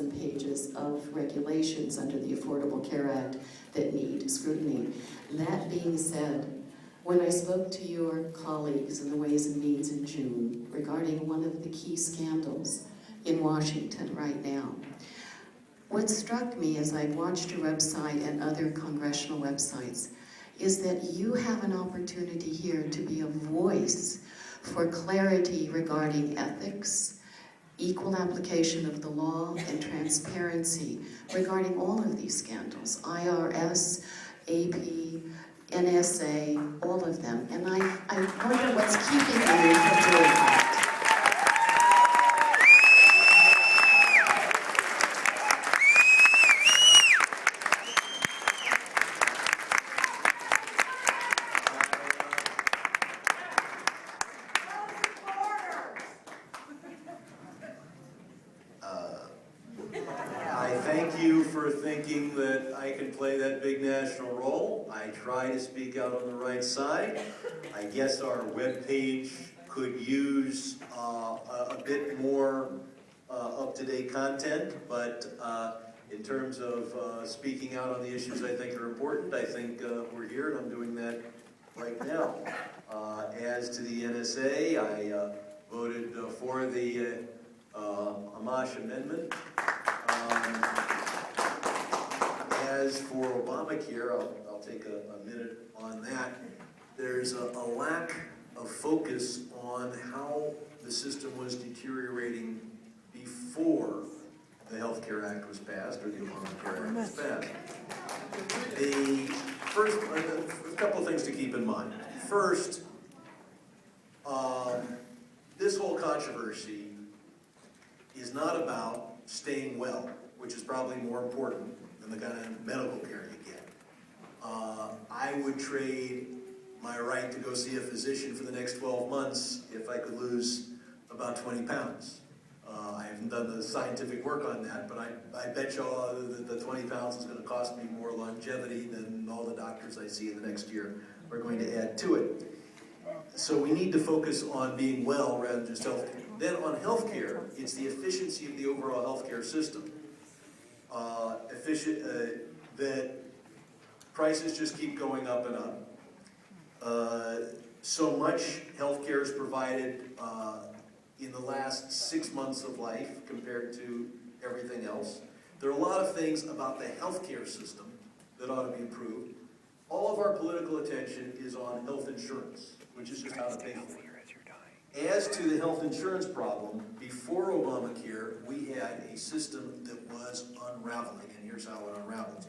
1,000 pages of regulations under the Affordable Care Act that need scrutiny. That being said, when I spoke to your colleagues in the Ways and Means in June regarding one of the key scandals in Washington right now, what struck me as I watched your website and other congressional websites is that you have an opportunity here to be a voice for clarity regarding ethics, equal application of the law, and transparency regarding all of these scandals, IRS, AP, NSA, all of them. And I wonder what's keeping you from doing that. I thank you for thinking that I can play that big national role. I try to speak out on the right side. I guess our webpage could use a bit more up-to-date content, but in terms of speaking out on the issues I think are important, I think we're here and I'm doing that right now. As to the NSA, I voted for the Amash Amendment. As for Obamacare, I'll take a minute on that. There's a lack of focus on how the system was deteriorating before the Health Care Act was passed, or the Obamacare Act was passed. The first, a couple of things to keep in mind. First, this whole controversy is not about staying well, which is probably more important than the kind of medical care you get. I would trade my right to go see a physician for the next 12 months if I could lose about 20 pounds. I haven't done the scientific work on that, but I bet you all that the 20 pounds is going to cost me more longevity than all the doctors I see in the next year are going to add to it. So we need to focus on being well rather than just health care. Then on health care, it's the efficiency of the overall health care system. That prices just keep going up and up. So much health care is provided in the last 6 months of life compared to everything else. There are a lot of things about the health care system that ought to be improved. All of our political attention is on health insurance, which is just how to pay for it. As to the health insurance problem, before Obamacare, we had a system that was unraveling, and here's how it unraveled.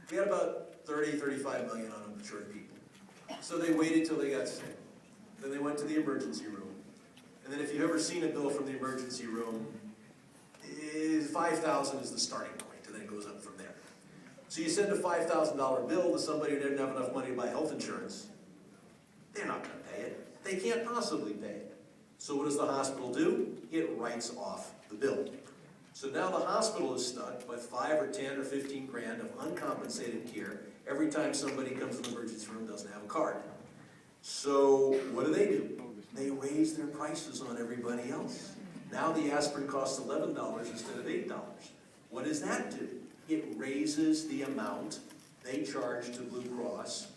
We had about 30, 35 million uninsured people. So they waited till they got sick. Then they went to the emergency room. And then if you've ever seen a bill from the emergency room, $5,000 is the starting point, and then it goes up from there. So you send a $5,000 bill to somebody who didn't have enough money to buy health insurance. They're not going to pay it. They can't possibly pay it. So what does the hospital do? It writes off the bill. So now the hospital is stuck with 5 or 10 or 15 grand of uncompensated care every time somebody comes to the emergency room and doesn't have a card. So what do? They raise their prices on everybody else. Now the aspirin costs $11 instead of $8. What does that do? It raises the amount they charge to Blue Cross